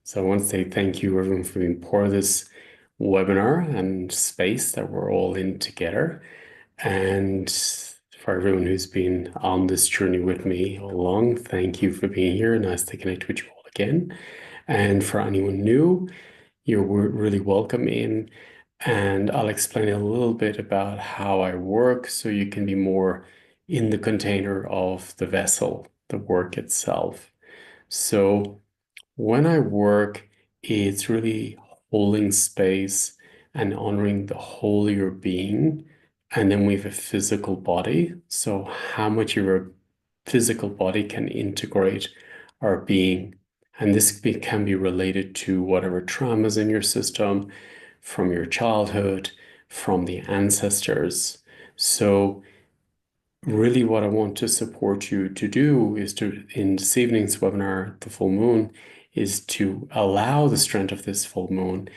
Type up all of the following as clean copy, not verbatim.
So I want to say thank you everyone for being part of this webinar and space that we're all in together. And for everyone who's been on this journey with me all along, thank you for being here. Nice to connect with you all again. And for anyone new, you're really welcome in. And I'll explain a little bit about how I work so you can be more in the container of the vessel, the work itself. So when I work, it's really holding space and honoring the whole of your being. And then we have a physical body. So, how much your physical body can integrate our being. And this can be related to whatever traumas in your system from your childhood, from the ancestors. So, really what I want to support you to do is to, in this evening's webinar, the full moon, is to allow the strength of this full moon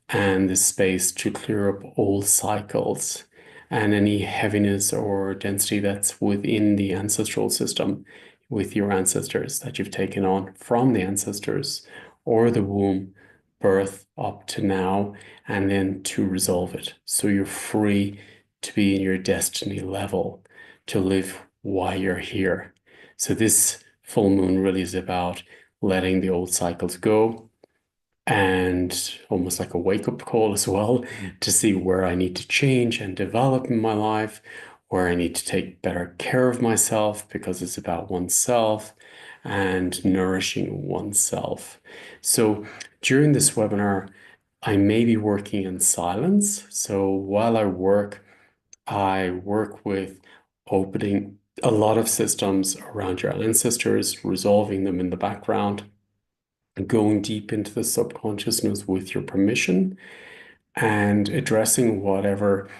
and the space to clear up old cycles and any heaviness or density that's within the ancestral system with your ancestors that you've taken on from the ancestors or the womb, birth up to now, and then to resolve it. So you're free to be in your destiny level to live while you're here. So this full moon really is about letting the old cycles go and almost like a wake-up call as well to see where I need to change and develop in my life, where I need to take better care of myself because it's about oneself and nourishing oneself. So during this webinar, I may be working in silence. So while I work with opening a lot of systems around your ancestors, resolving them in the background, going deep into the subconsciousness with your permission, and addressing whatever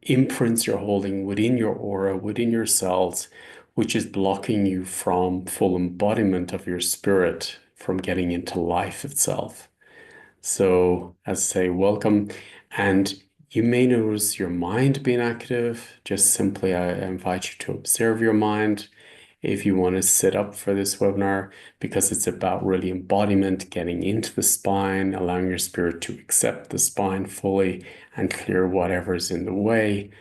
imprints you're holding within your aura, within your cells, which is blocking you from full embodiment of your spirit, from getting into life itself. So, as I say, welcome. And you may notice your mind being active. Just simply, I invite you to observe your mind if you want to sit up for this webinar, because it's about really embodiment, getting into the spine, allowing your spirit to accept the spine fully and clear whatever's in the way.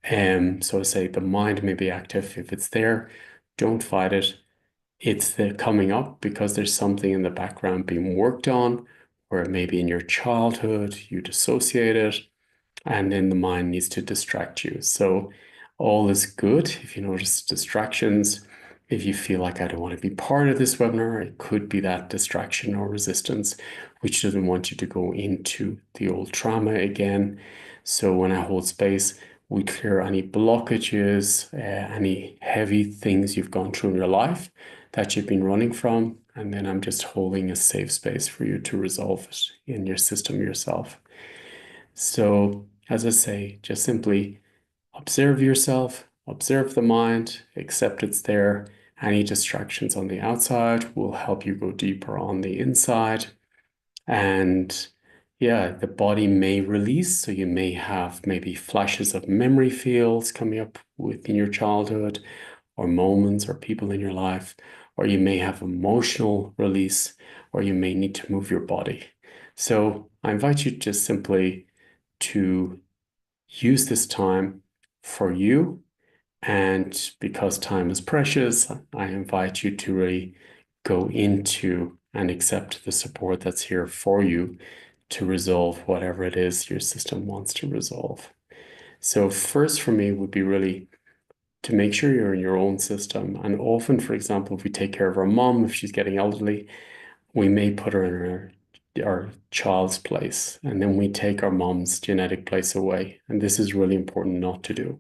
So I say the mind may be active. If it's there, don't fight it. It's the coming up because there's something in the background being worked on, or maybe in your childhood you dissociate it, and then the mind needs to distract you. So all is good if you notice distractions. If you feel like I don't want to be part of this webinar, it could be that distraction or resistance, which doesn't want you to go into the old trauma again. So when I hold space, we clear any blockages, any heavy things you've gone through in your life that you've been running from. And then I'm just holding a safe space for you to resolve it in your system yourself. So, as I say, just simply observe yourself, observe the mind, accept it's there. Any distractions on the outside will help you go deeper on the inside. And yeah, the body may release. So you may have maybe flashes of memory fields coming up within your childhood, or moments or people in your life, or you may have emotional release, or you may need to move your body. So I invite you just simply to use this time for you. And because time is precious, I invite you to really go into and accept the support that's here for you to resolve whatever it is your system wants to resolve. So, first for me would be really to make sure you're in your own system. And often, for example, if we take care of our mom, if she's getting elderly, we may put her in our child's place, and then we take our mom's genetic place away. And this is really important not to do.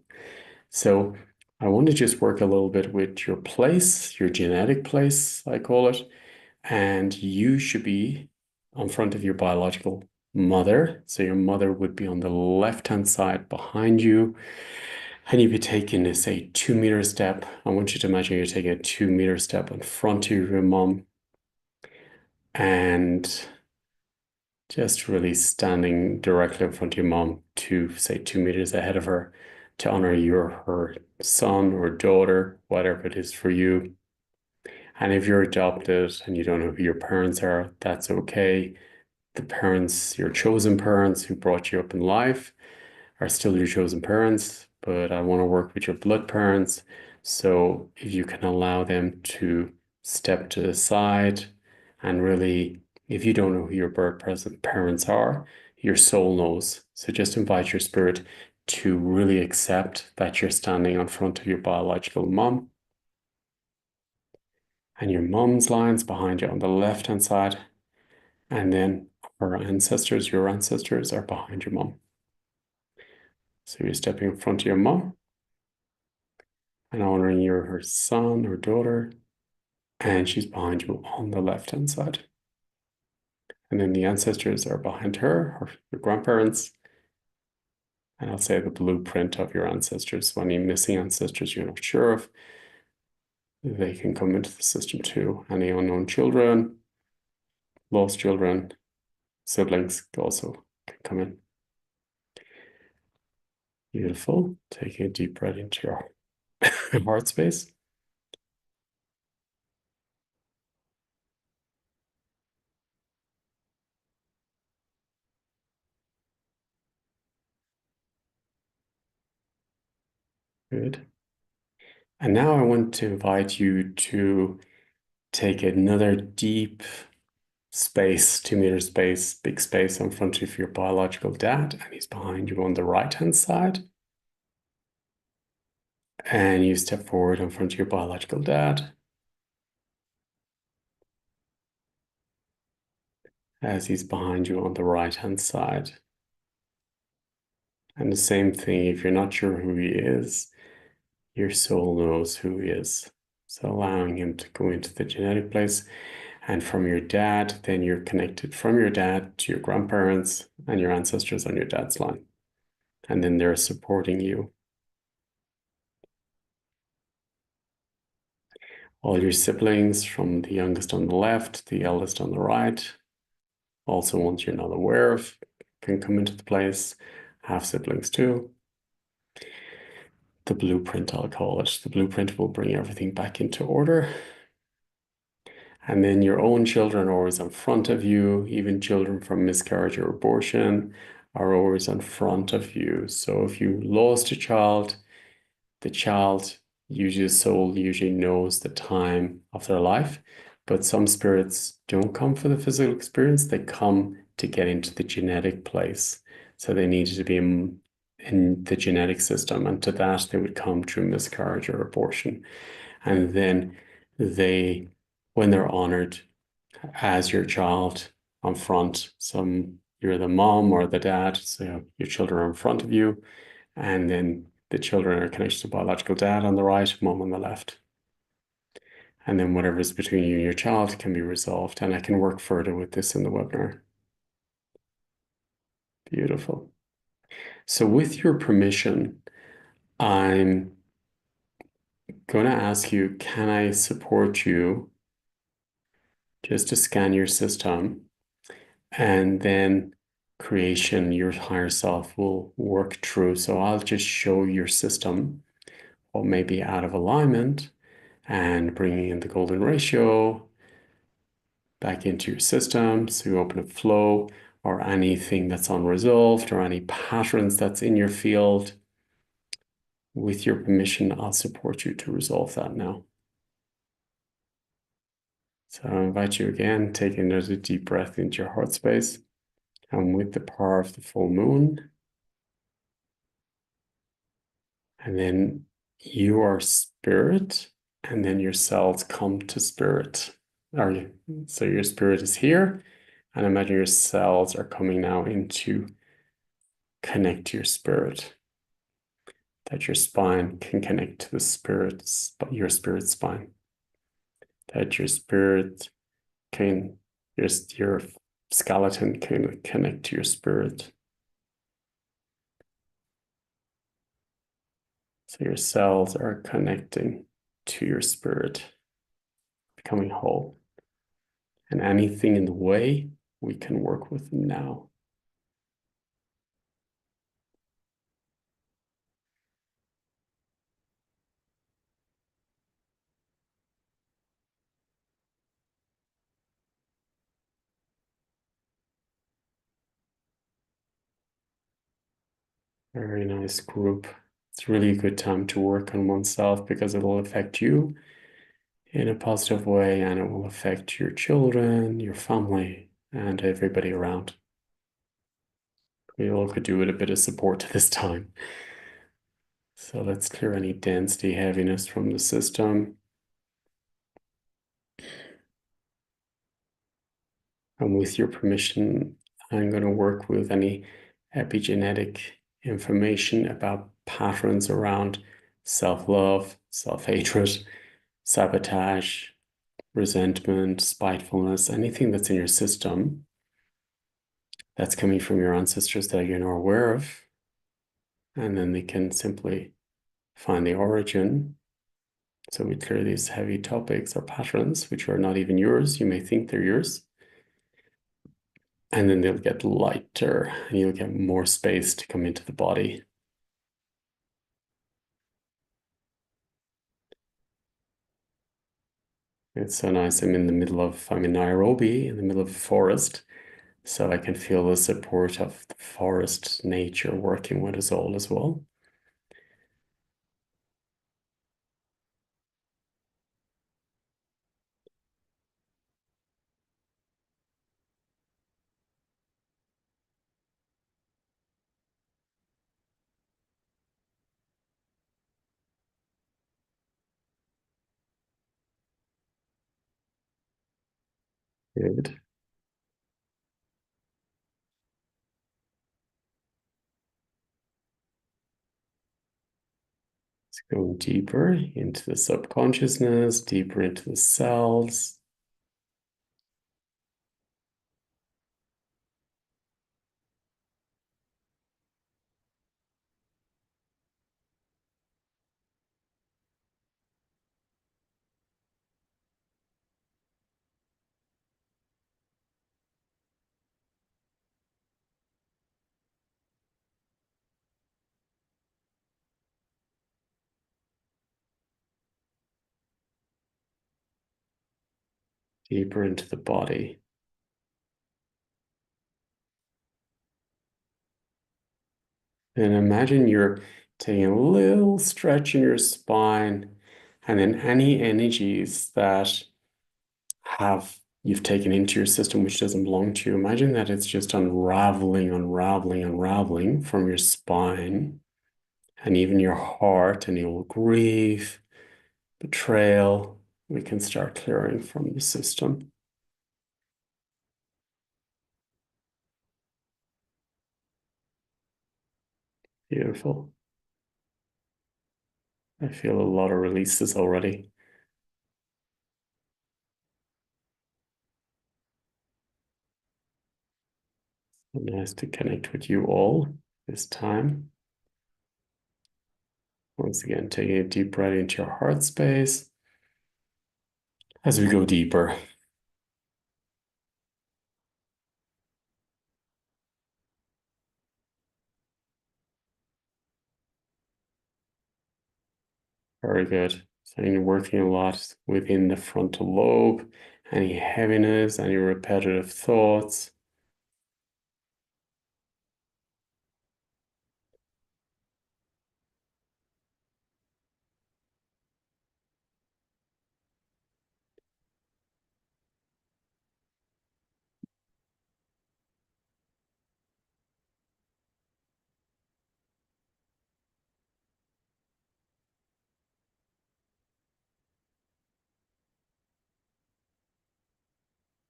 So I want to just work a little bit with your place, your genetic place, I call it. And you should be on front of your biological mother. So your mother would be on the left-hand side behind you. And you'd be taking a, say, 2 meter step. I want you to imagine you're taking a 2 meter step in front of your mom and just really standing directly in front of your mom to, say, 2 meters ahead of her to honor her son or daughter, whatever it is for you. And if you're adopted and you don't know who your parents are, that's okay. The parents, your chosen parents who brought you up in life, are still your chosen parents, but I want to work with your blood parents. So if you can allow them to step to the side and really, if you don't know who your birth present parents are, your soul knows. So just invite your spirit to really accept that you're standing in front of your biological mom, and your mom's line's behind you on the left hand side, and then her ancestors, your ancestors, are behind your mom. So you're stepping in front of your mom and honoring you're her son or daughter, and she's behind you on the left hand side. And then the ancestors are behind her, or your grandparents. And I'll say the blueprint of your ancestors. Any missing ancestors you're not sure of, they can come into the system too. Any unknown children, lost children, siblings also can come in. Beautiful. Taking a deep breath into your heart space. Good. And now I want to invite you to take another deep space, 2 meter space, big space in front of your biological dad, and he's behind you on the right hand side. And you step forward in front of your biological dad as he's behind you on the right hand side. And the same thing, if you're not sure who he is, your soul knows who he is. So allowing him to go into the genetic place. And from your dad, then you're connected from your dad to your grandparents and your ancestors on your dad's line. And then they're supporting you. All your siblings, from the youngest on the left, the eldest on the right, also ones you're not aware of, can come into the place. Half siblings too. The blueprint, I'll call it. The blueprint will bring everything back into order. And then your own children are always in front of you. Even children from miscarriage or abortion are always in front of you. So if you lost a child, the child, usually the soul, usually knows the time of their life. But some spirits don't come for the physical experience, they come to get into the genetic place. So they needed to be in the genetic system, and to that they would come through miscarriage or abortion. And then they, when they're honored as your child on front, some you're the mom or the dad, so your children are in front of you, and then the children are connected to biological dad on the right, mom on the left. And then whatever's between you and your child can be resolved. And I can work further with this in the webinar. Beautiful. So with your permission, I'm going to ask you, can I support you just to scan your system, and then creation, your higher self will work through. So I'll just show your system what may be out of alignment and bringing in the golden ratio back into your system. So you open a flow or anything that's unresolved or any patterns that's in your field. With your permission, I'll support you to resolve that now. So I invite you again, take another deep breath into your heart space. And with the power of the full moon, and then you are spirit, and then your cells come to spirit. So your spirit is here, and imagine your cells are coming now into connect to your spirit. That your spine can connect to the spirit's, your spirit spine. That your spirit can, your skeleton can connect to your spirit. So your cells are connecting to your spirit, becoming whole. And anything in the way, we can work with now. Very nice group. It's really a good time to work on oneself because it will affect you in a positive way and it will affect your children, your family, and everybody around. We all could do with a bit of support this time. So let's clear any density, heaviness from the system. And with your permission, I'm going to work with any epigenetic information about patterns around self-love, self-hatred, sabotage, resentment, spitefulness, anything that's in your system that's coming from your ancestors that you're not aware of. And then they can simply find the origin. So we clear these heavy topics or patterns, which are not even yours. You may think they're yours. And then they'll get lighter and you'll get more space to come into the body. It's so nice. I'm in Nairobi, in the middle of a forest. So I can feel the support of the forest nature working with us all as well. Good. It's going deeper into the subconsciousness, deeper into the cells, deeper into the body. And imagine you're taking a little stretch in your spine, and then any energies that have you've taken into your system which doesn't belong to you, imagine that it's just unraveling, unraveling, unraveling from your spine and even your heart, and your grief, betrayal. We can start clearing from the system. Beautiful. I feel a lot of releases already. Nice to connect with you all this time. Once again, taking a deep breath into your heart space as we go deeper. Very good. So you're working a lot within the frontal lobe, any heaviness, any repetitive thoughts.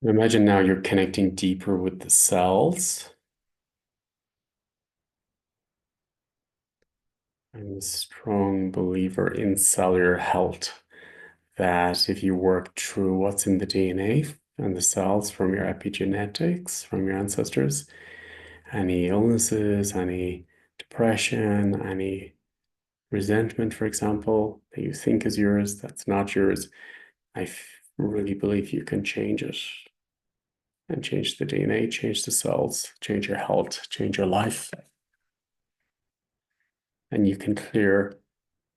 Imagine now you're connecting deeper with the cells. I'm a strong believer in cellular health, that if you work through what's in the DNA and the cells from your epigenetics, from your ancestors, any illnesses, any depression, any resentment, for example, that you think is yours, that's not yours, really believe you can change it and change the DNA, change the cells, change your health, change your life. And you can clear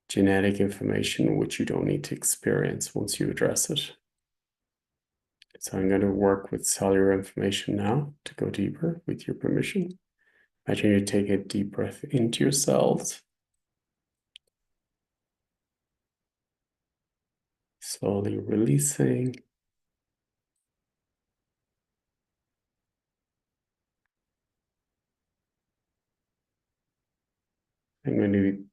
genetic information which you don't need to experience once you address it. So I'm going to work with cellular information now to go deeper with your permission. Imagine you take a deep breath into your cells, slowly releasing. I'm going to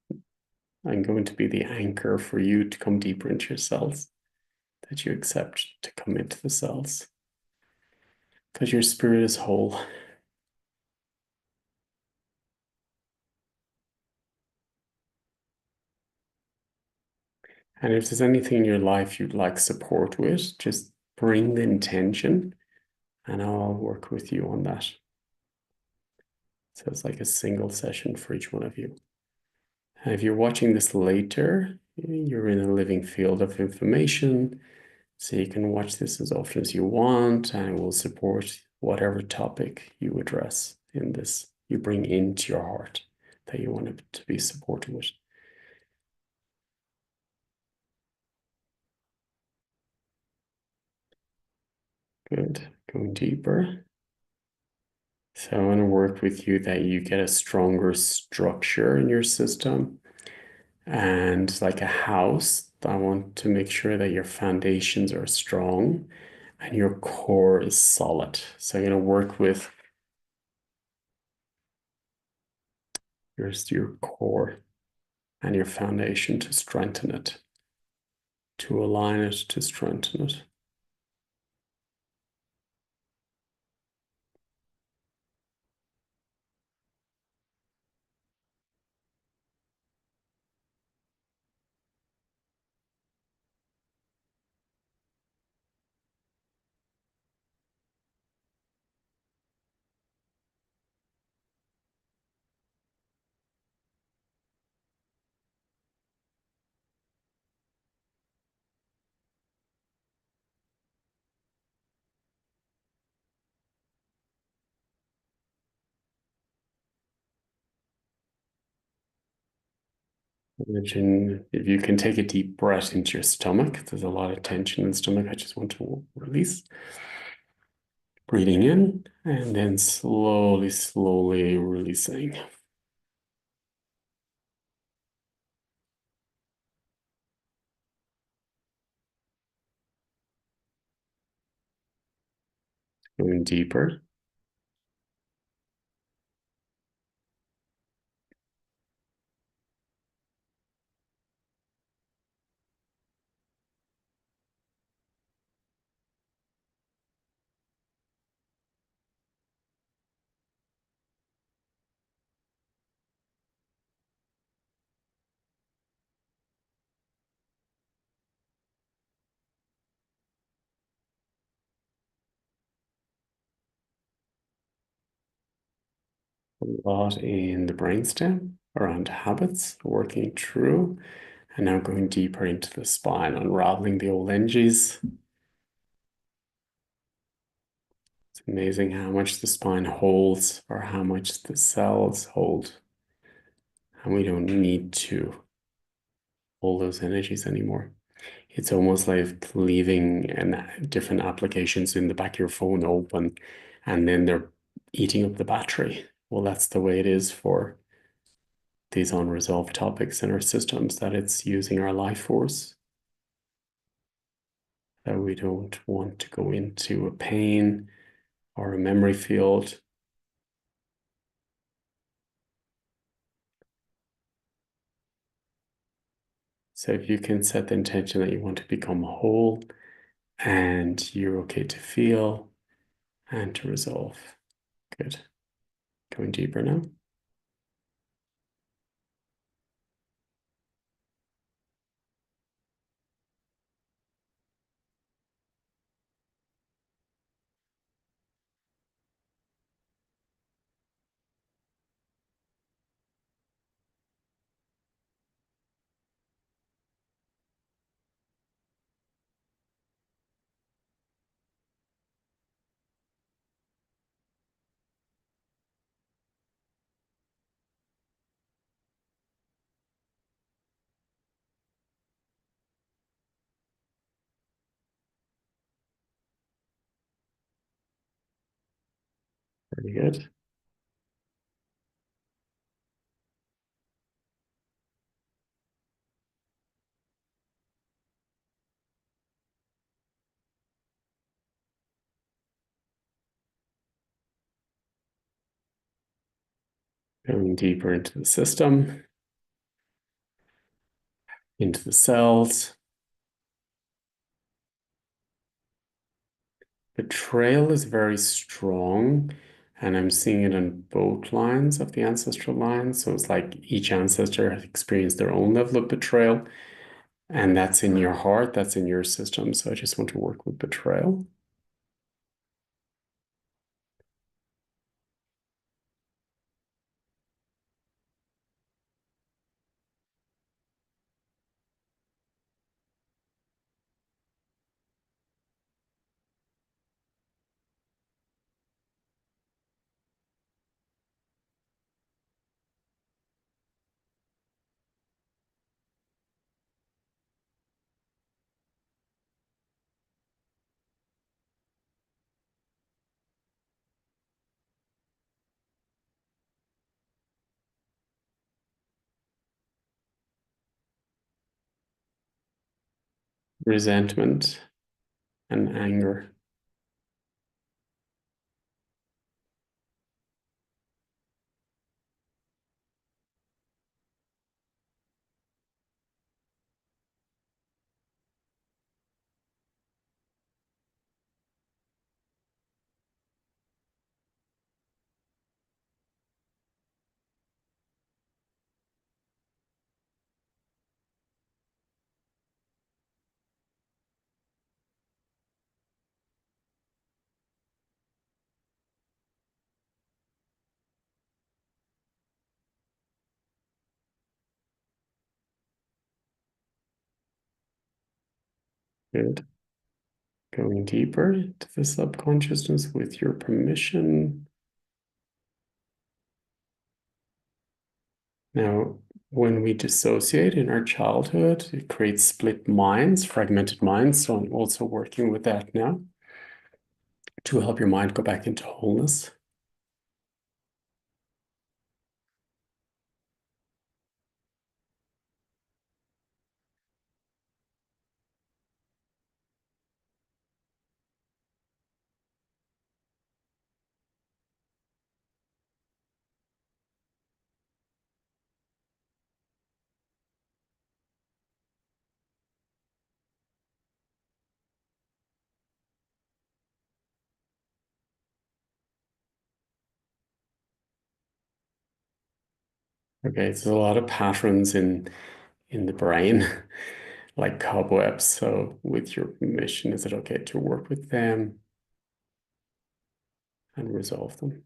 I'm going to be the anchor for you to come deeper into your cells, that you accept to come into the cells, because your spirit is whole. And if there's anything in your life you'd like support with, just bring the intention and I'll work with you on that. So it's like a single session for each one of you. And if you're watching this later, you're in a living field of information. So you can watch this as often as you want, and it will support whatever topic you address in this, you bring into your heart that you want it to be supported with. Good. Going deeper. So I want to work with you that you get a stronger structure in your system. And like a house, I want to make sure that your foundations are strong and your core is solid. So I'm going to work with your core and your foundation to strengthen it, to align it, to strengthen it. Imagine if you can take a deep breath into your stomach. There's a lot of tension in the stomach. I just want to release. Breathing in and then slowly, slowly releasing. Going deeper. A lot in the brainstem around habits, working through, and now going deeper into the spine, unraveling the old energies. It's amazing how much the spine holds or how much the cells hold. And we don't need to hold those energies anymore. It's almost like leaving different applications in the back of your phone open and then they're eating up the battery. Well, that's the way it is for these unresolved topics in our systems, that it's using our life force, that we don't want to go into a pain or a memory field. So if you can set the intention that you want to become whole and you're okay to feel and to resolve. Good. Going deeper now. Very good. Going deeper into the system, into the cells. Betrayal is very strong, and I'm seeing it on both lines of the ancestral line. So it's like each ancestor has experienced their own level of betrayal, and that's in your heart, that's in your system. So I just want to work with betrayal. Resentment and anger. Good. Going deeper into the subconsciousness with your permission. Now, when we dissociate in our childhood, it creates split minds, fragmented minds. So I'm also working with that now to help your mind go back into wholeness. Okay, so there's a lot of patterns in the brain, like cobwebs. So with your permission, is it okay to work with them and resolve them?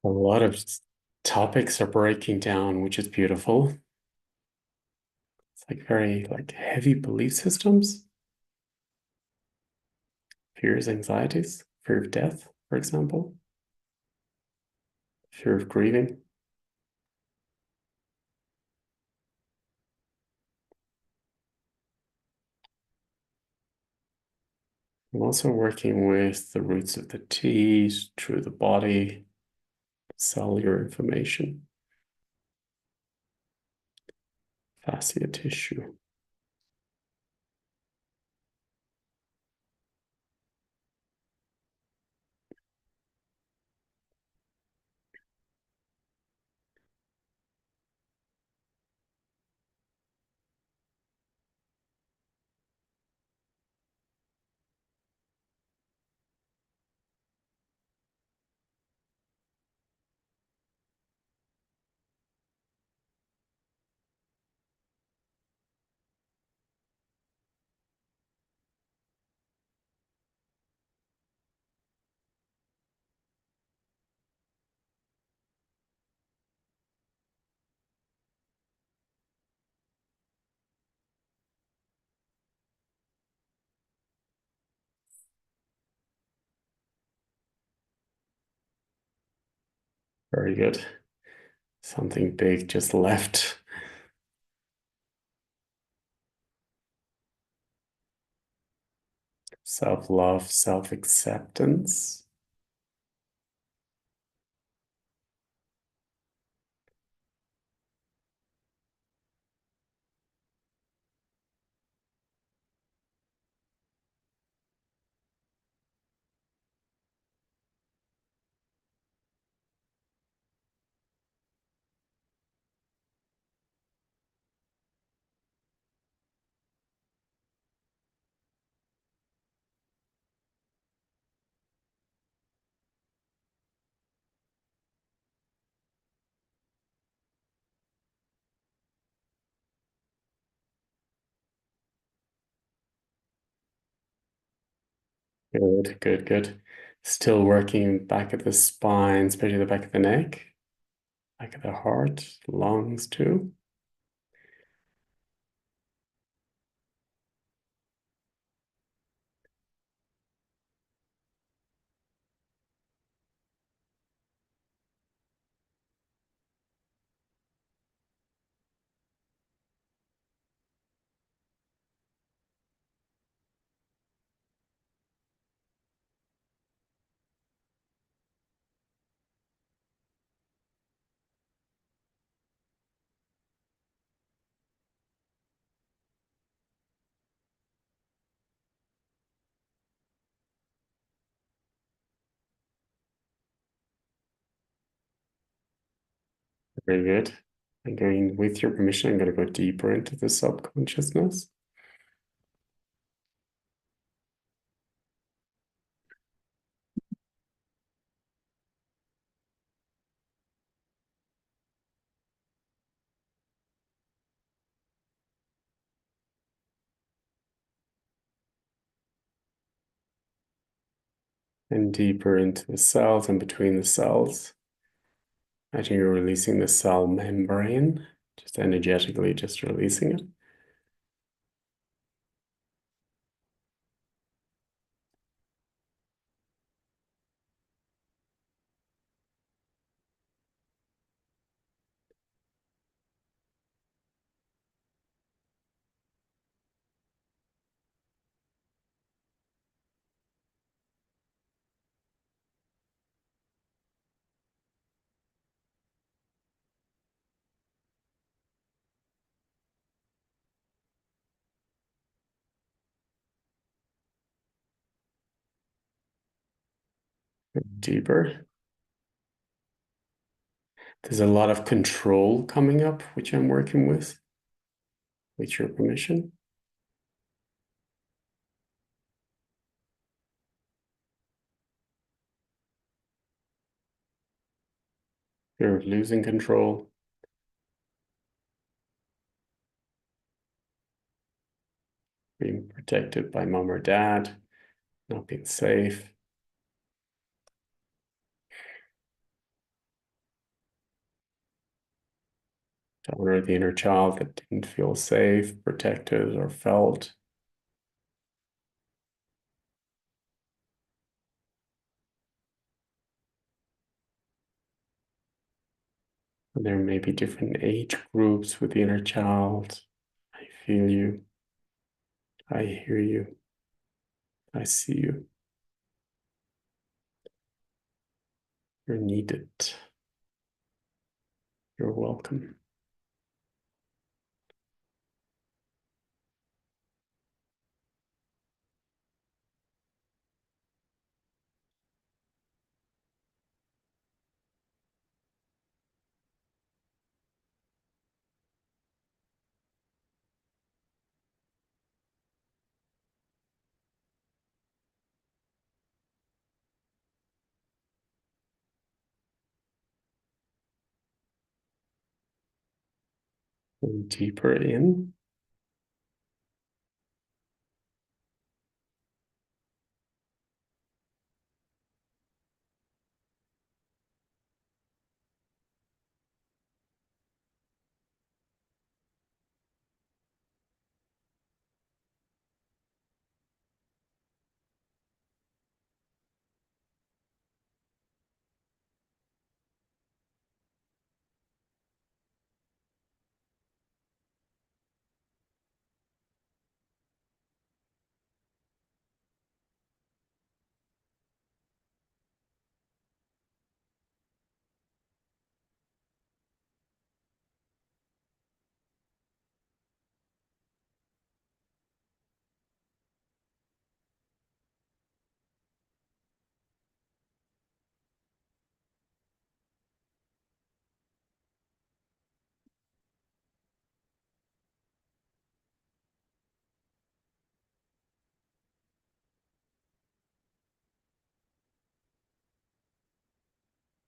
A lot of topics are breaking down, which is beautiful. It's like very like heavy belief systems, fears, anxieties, fear of death, for example, fear of grieving. I'm also working with the roots of the teeth through the body, cellular inflammation, fascia tissue. Very good. Something big just left. Self-love, self-acceptance. Good, good, good. Still working back at the spine, especially the back of the neck, back of the heart, lungs too. Very good. And going with your permission, I'm going to go deeper into the subconsciousness and deeper into the cells and between the cells. Imagine you're releasing the cell membrane, just energetically, just releasing it. Deeper. There's a lot of control coming up, which I'm working with your permission. Fear of losing control, being protected by mom or dad, not being safe. To honor the inner child that didn't feel safe, protected, or felt. And there may be different age groups with the inner child. I feel you. I hear you. I see you. You're needed. You're welcome. Going deeper in.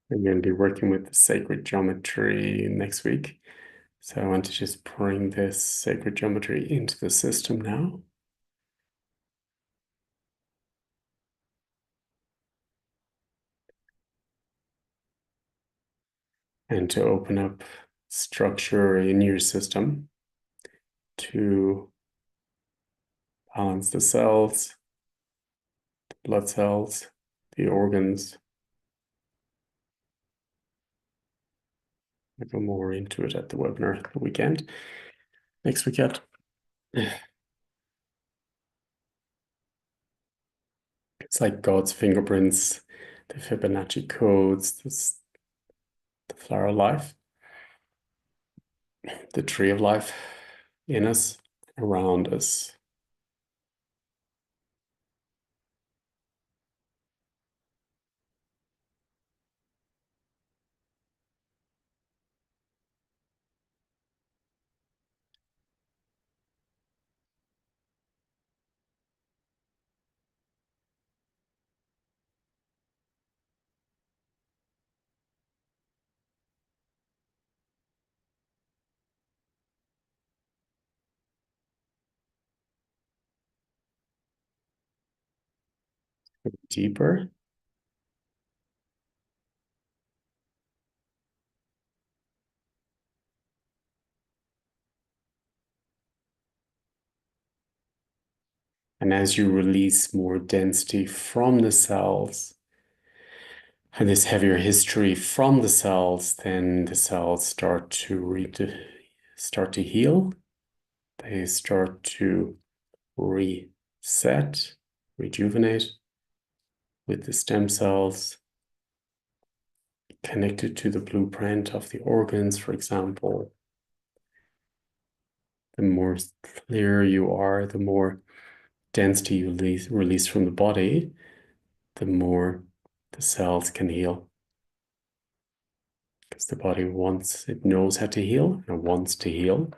I'm going to be working with the sacred geometry next week. So I want to just bring this sacred geometry into the system now. And to open up structure in your system to balance the cells, the blood cells, the organs. I'll go more into it at the webinar the weekend, next weekend. It's like God's fingerprints, the Fibonacci codes, the flower of life, the tree of life in us, around us. Deeper. And as you release more density from the cells and this heavier history from the cells, then the cells start to heal. They start to reset, rejuvenate with the stem cells connected to the blueprint of the organs, for example. The more clear you are, the more density you release from the body, the more the cells can heal. Because the body it knows how to heal and it wants to heal.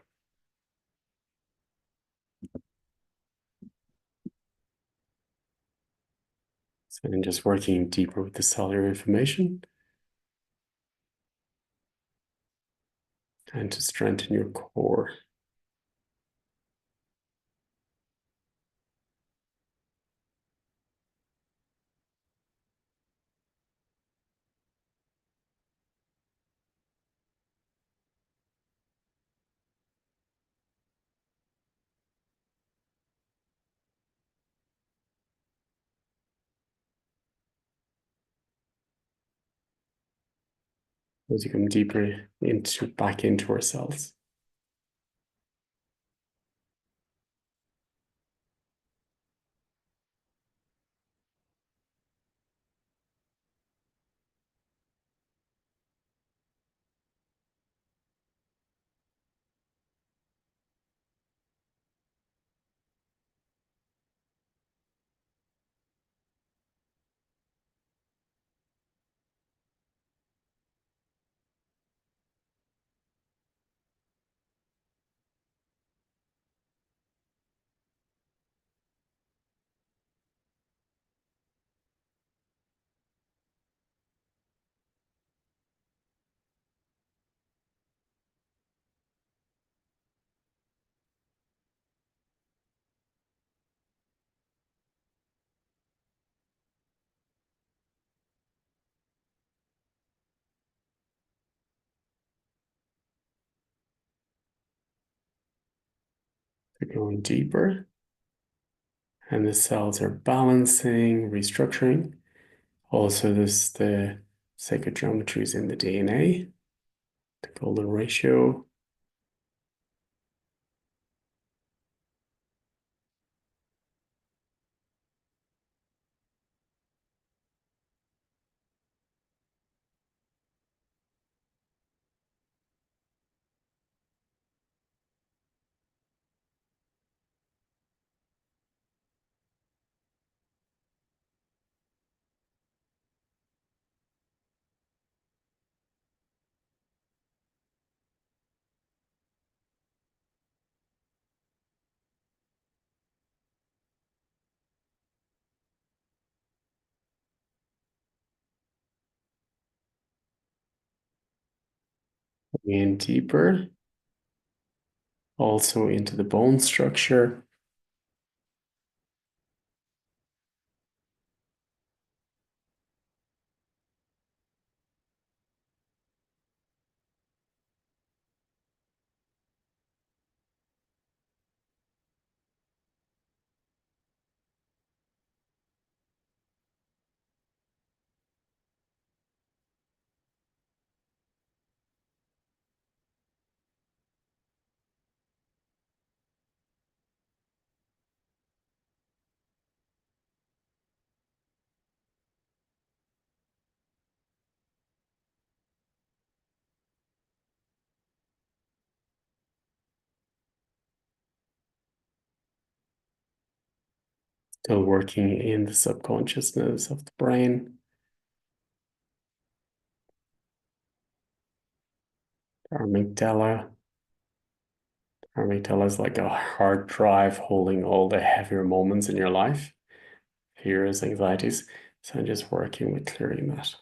So I'm just working deeper with the cellular information and to strengthen your core. As you come deeper back into ourselves. They're going deeper, and the cells are balancing, restructuring. Also, there's the sacred geometries in the DNA, the golden ratio. And deeper, also into the bone structure. Still working in the subconsciousness of the brain. Amygdala. Amygdala is like a hard drive holding all the heavier moments in your life, fears, anxieties. So I'm just working with clearing that.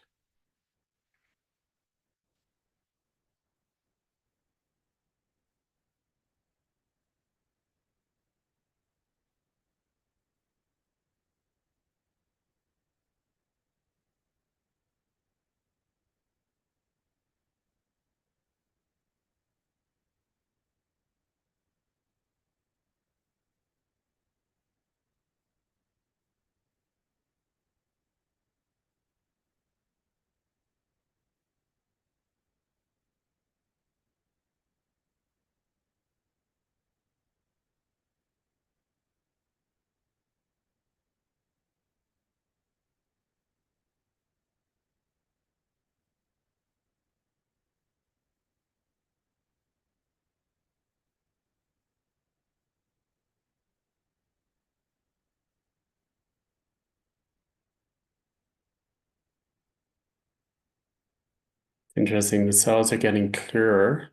Interesting. The cells are getting clearer.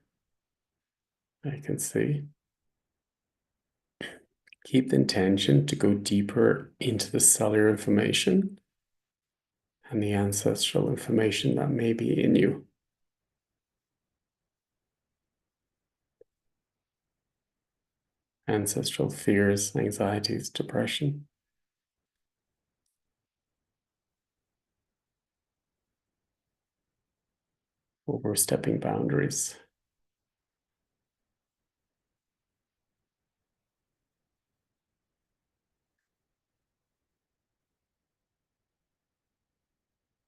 I can see. Keep the intention to go deeper into the cellular information and the ancestral information that may be in you. Ancestral fears, anxieties, depression, overstepping boundaries.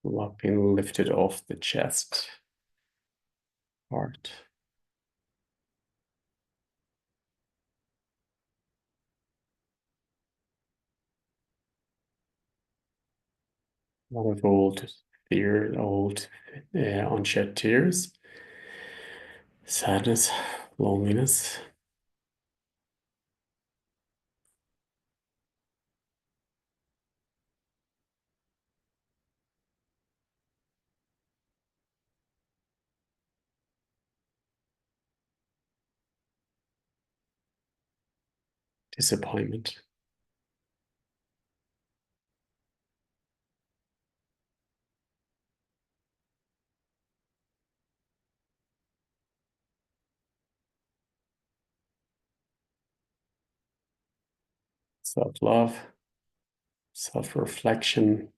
Love being lifted off the chest, heart. A lot of old fear, old unshed tears, sadness, loneliness, disappointment. Self-love, self-reflection,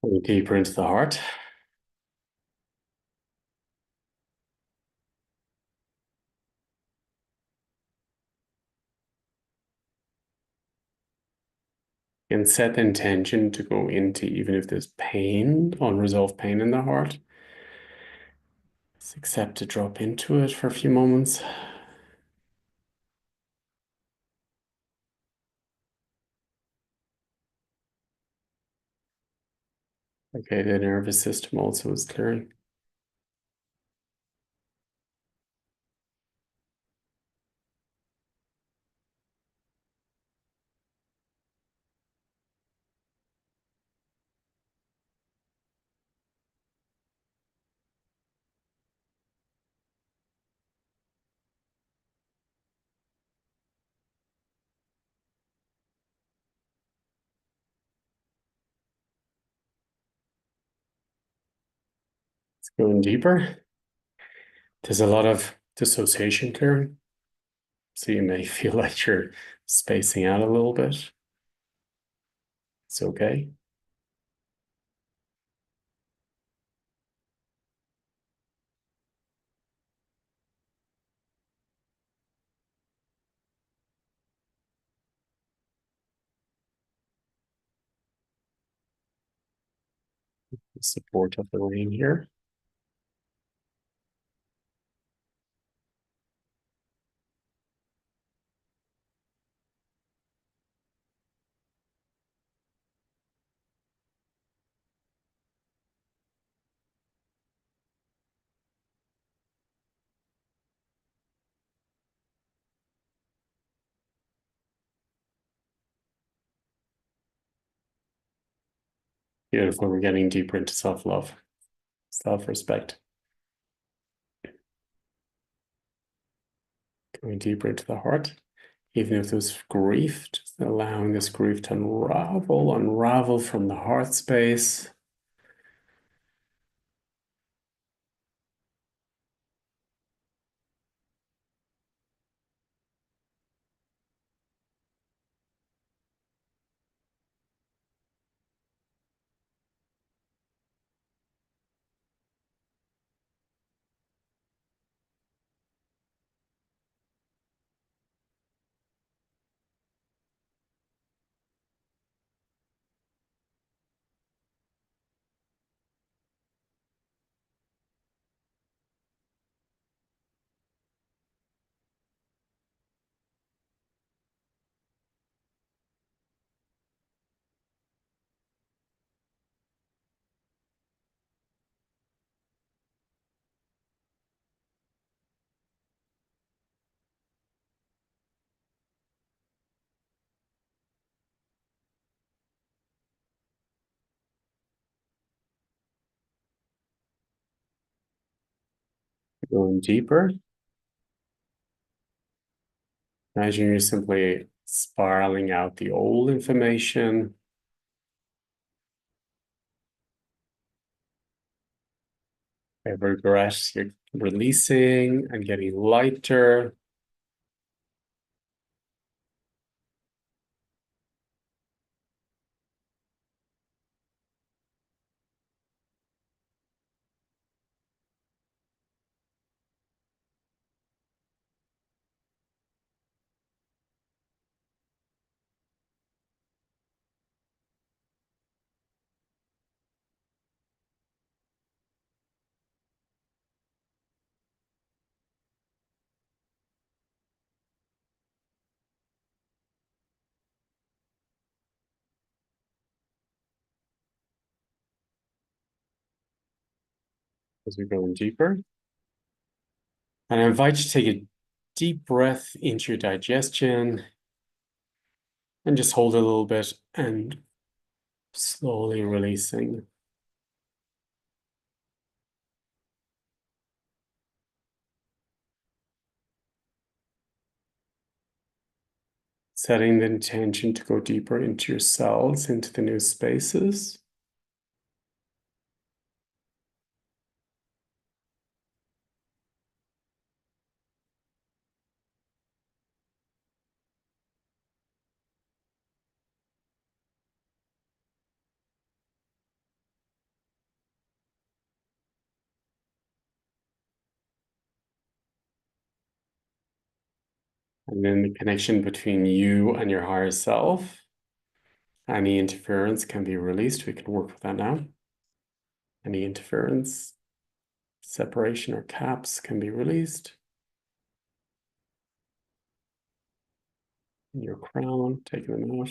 Going deeper into the heart. And set the intention to go into, even if there's pain, unresolved pain in the heart. Just accept to drop into it for a few moments. Okay, the nervous system also is clearing. It's going deeper. There's a lot of dissociation clearing. So you may feel like you're spacing out a little bit. It's okay. The support of the rain here. Beautiful. We're getting deeper into self-love, self-respect. Going deeper into the heart. Even if there's grief, just allowing this grief to unravel from the heart space. Going deeper. Imagine you're simply spiraling out the old information. Regret, you're releasing and getting lighter. As we're going deeper. And I invite you to take a deep breath into your digestion and just hold it a little bit and slowly releasing. Setting the intention to go deeper into your cells, into the new spaces. And then the connection between you and your higher self. Any interference can be released. We can work with that now. Any interference, separation, or caps can be released. Your crown, taking them out.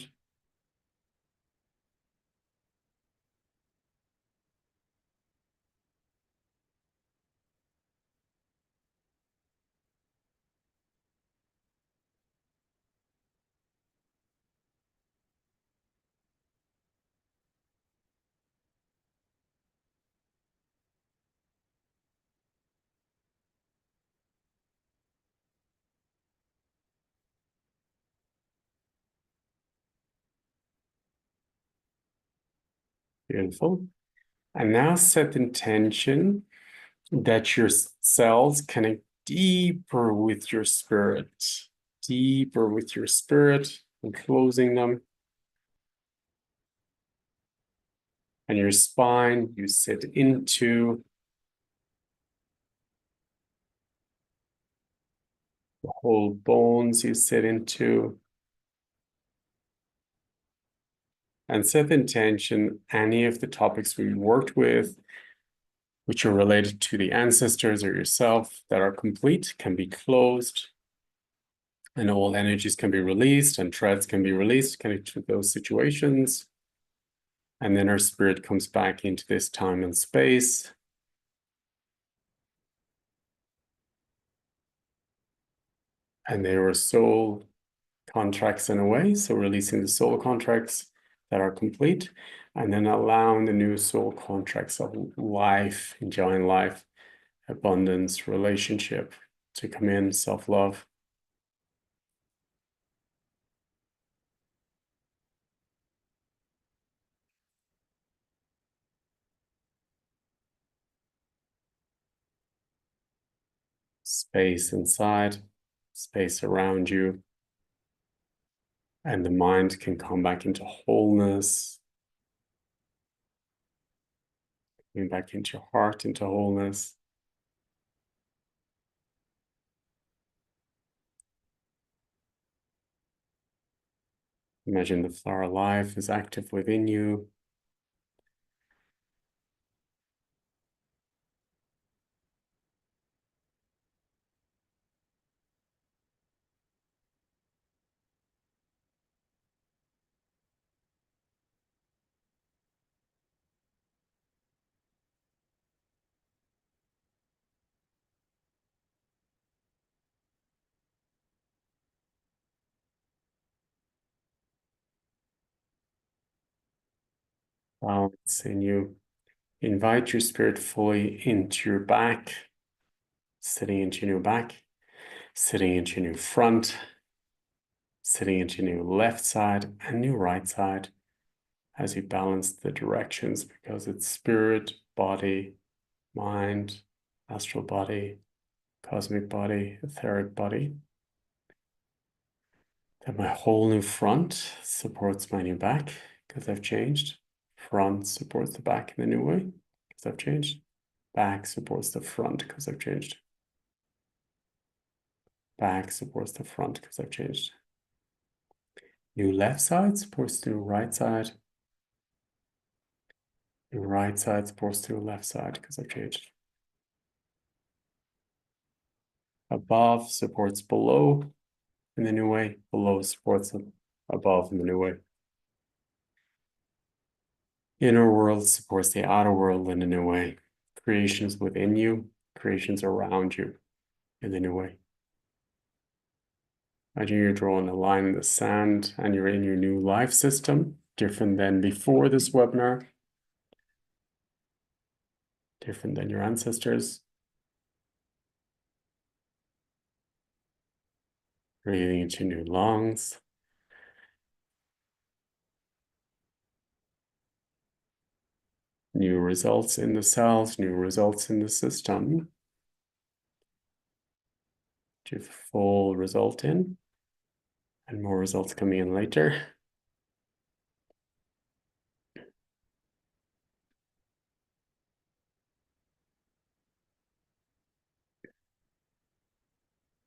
Beautiful. And now set the intention that your cells connect deeper with your spirit, deeper with your spirit, and closing them. And your spine, you sit into the whole bones, you sit into, and set the intention any of the topics we worked with, which are related to the ancestors or yourself, that are complete, can be closed, and all energies can be released and threads can be released connected to those situations. And then our spirit comes back into this time and space. And they were soul contracts in a way. So releasing the soul contracts that are complete, and then allowing the new soul contracts of life, enjoying life, abundance, relationship to come in, self-love. Space inside, space around you, and the mind can come back into wholeness, coming back into your heart, into wholeness. Imagine the flower of life is active within you. Balance in you. Invite your spirit fully into your back, sitting into your new back, sitting into your new front, sitting into your new left side and new right side as you balance the directions, because it's spirit, body, mind, astral body, cosmic body, etheric body. Then my whole new front supports my new back because I've changed. Front supports the back in the new way because I've changed. Back supports the front because I've changed. Back supports the front because I've changed. New left side supports the right side. New right side supports the left side because I've changed. Above supports below in the new way. Below supports above in the new way. Inner world supports the outer world in a new way. Creations within you, creations around you in the new way. Imagine you're drawing a line in the sand and you're in your new life system, different than before this webinar, different than your ancestors. Breathing into new lungs. New results in the cells, new results in the system. To full result in, and more results coming in later.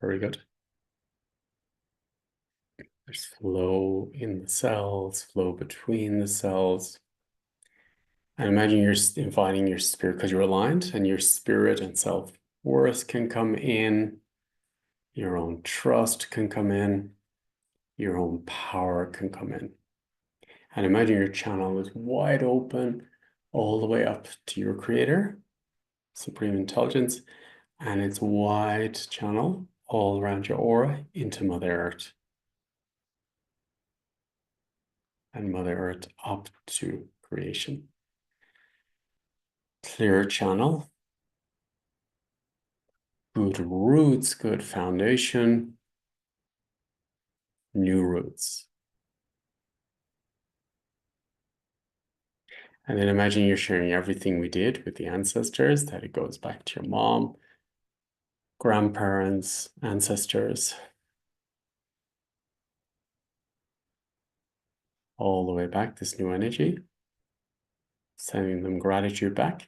Very good. There's flow in the cells, flow between the cells. And imagine you're inviting your spirit because you're aligned, and your spirit and self-worth can come in, your own trust can come in, your own power can come in. And imagine your channel is wide open all the way up to your creator, supreme intelligence, and it's wide channel all around your aura into Mother Earth. And Mother Earth up to creation. Clear channel. Good roots, good foundation. New roots. And then imagine you're sharing everything we did with the ancestors, that it goes back to your mom, grandparents, ancestors, all the way back, this new energy, sending them gratitude back.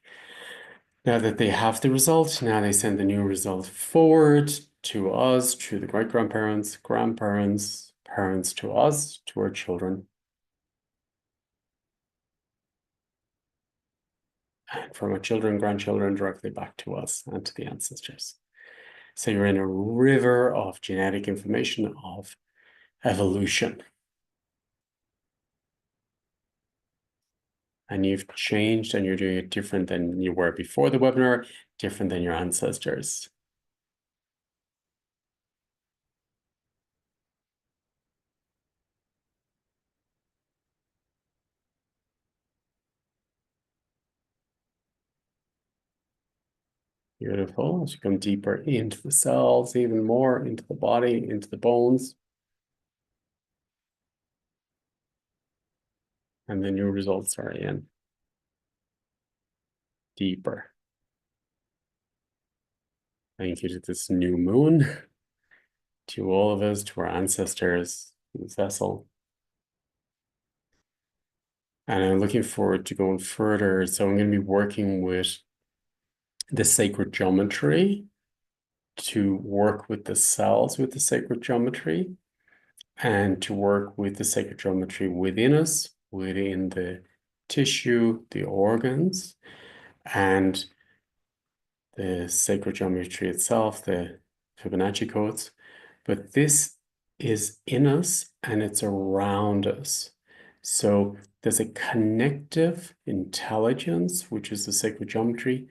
Now that they have the result, now they send the new result forward to us, to the great-grandparents, grandparents, parents, to us, to our children. And from our children, grandchildren, directly back to us and to the ancestors. So you're in a river of genetic information, of evolution. And you've changed, and you're doing it different than you were before the webinar, different than your ancestors. Beautiful. As you come deeper into the cells, even more into the body, into the bones. And the new results are in. Deeper. Thank you to this new moon, to all of us, to our ancestors, Cecil. And I'm looking forward to going further. So I'm going to be working with the sacred geometry to work with the cells with the sacred geometry, and to work with the sacred geometry within us, within the tissue, the organs, and the sacred geometry itself, the Fibonacci codes. But this is in us and it's around us. So there's a connective intelligence, which is the sacred geometry,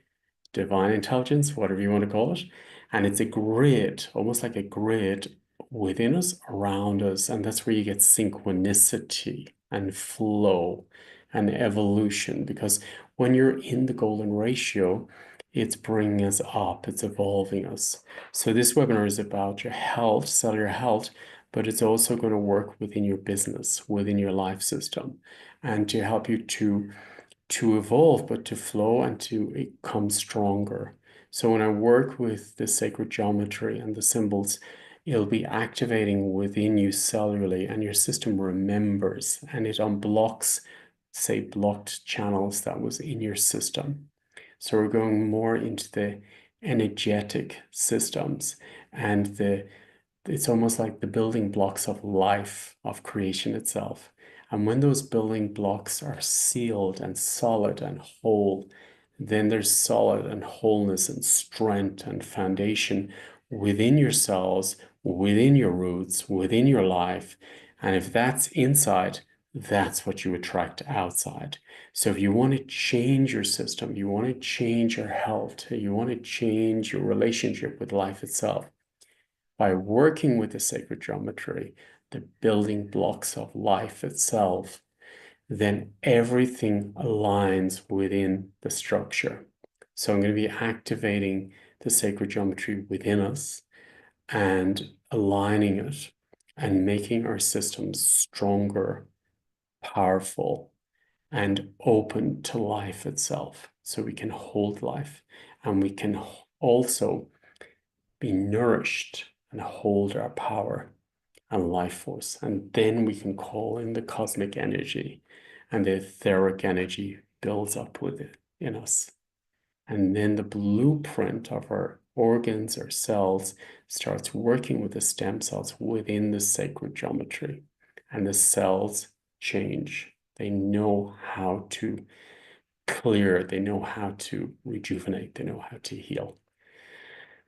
divine intelligence, whatever you want to call it. And it's a grid, almost like a grid within us, around us. And that's where you get synchronicity and flow and evolution. Because when you're in the golden ratio, it's bringing us up, it's evolving us. So this webinar is about your health, cellular health, but it's also going to work within your business, within your life system, and to help you to evolve, but to flow and to become stronger. So when I work with the sacred geometry and the symbols, it'll be activating within you cellularly, and your system remembers, and it unblocks, say, blocked channels that was in your system. So we're going more into the energetic systems, and it's almost like the building blocks of life, of creation itself. And when those building blocks are sealed and solid and whole, then there's solid and wholeness and strength and foundation within your cells, within your roots, within your life. And if that's inside, that's what you attract outside. So if you want to change your system, you want to change your health, you want to change your relationship with life itself, by working with the sacred geometry, the building blocks of life itself, then everything aligns within the structure. So I'm going to be activating the sacred geometry within us and aligning it and making our systems stronger, powerful, and open to life itself. So we can hold life, and we can also be nourished and hold our power and life force. And then we can call in the cosmic energy, and the etheric energy builds up with it in us. And then the blueprint of our organs or cells starts working with the stem cells within the sacred geometry, and the cells change. They know how to clear, they know how to rejuvenate, they know how to heal.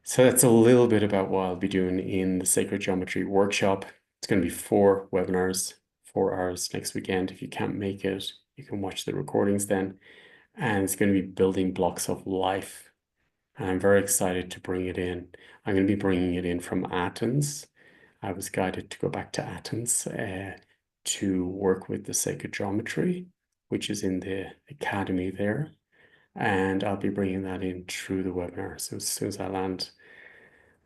So that's a little bit about what I'll be doing in the Sacred Geometry workshop. It's going to be 4 webinars, 4 hours next weekend. If you can't make it, you can watch the recordings then. And it's going to be building blocks of life. And I'm very excited to bring it in. I'm going to be bringing it in from Athens. I was guided to go back to Athens to work with the Sacred Geometry, which is in the academy there. And I'll be bringing that in through the webinar. So as soon as I land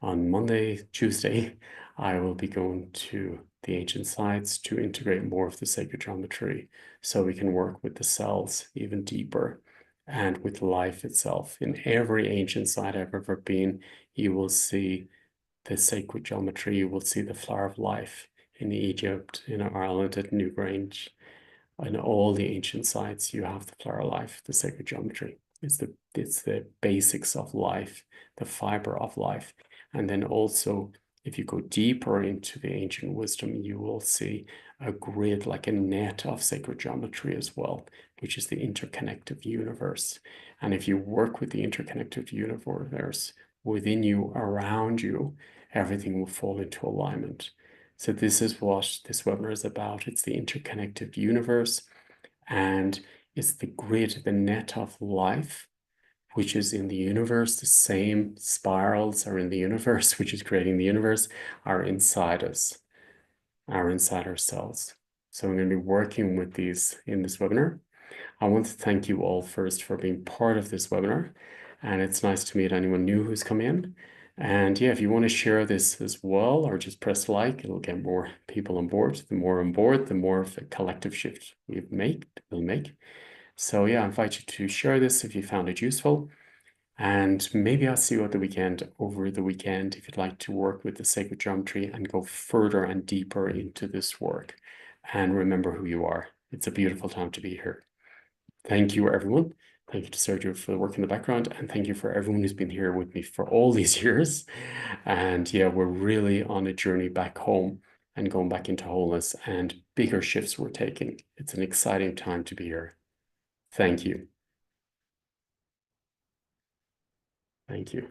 on Monday, Tuesday, I will be going to the ancient sites to integrate more of the sacred geometry so we can work with the cells even deeper and with life itself. In every ancient site I've ever been, you will see the sacred geometry, you will see the flower of life in Egypt, in Ireland at Newgrange. In all the ancient sites, you have the flower of life, the sacred geometry. It's the basics of life, the fiber of life. And then also, if you go deeper into the ancient wisdom, you will see a grid, like a net of sacred geometry as well, which is the interconnected universe. And if you work with the interconnected universe within you, around you, everything will fall into alignment. So this is what this webinar is about. It's the interconnected universe, and it's the grid, the net of life, which is in the universe. The same spirals are in the universe, which is creating the universe, are inside us, are inside ourselves. So I'm going to be working with these in this webinar. I want to thank you all first for being part of this webinar. And it's nice to meet anyone new who's come in. And yeah, if you want to share this as well, or just press like, it'll get more people on board. The more on board, the more of a collective shift we'll make. So yeah, I invite you to share this if you found it useful. And maybe I'll see you at the weekend, over the weekend, if you'd like to work with the sacred geometry and go further and deeper into this work. And remember who you are. It's a beautiful time to be here. Thank you, everyone. Thank you to Sergio for the work in the background, and thank you for everyone who's been here with me for all these years. And yeah, we're really on a journey back home and going back into wholeness, and bigger shifts we're taking. It's an exciting time to be here. Thank you. Thank you.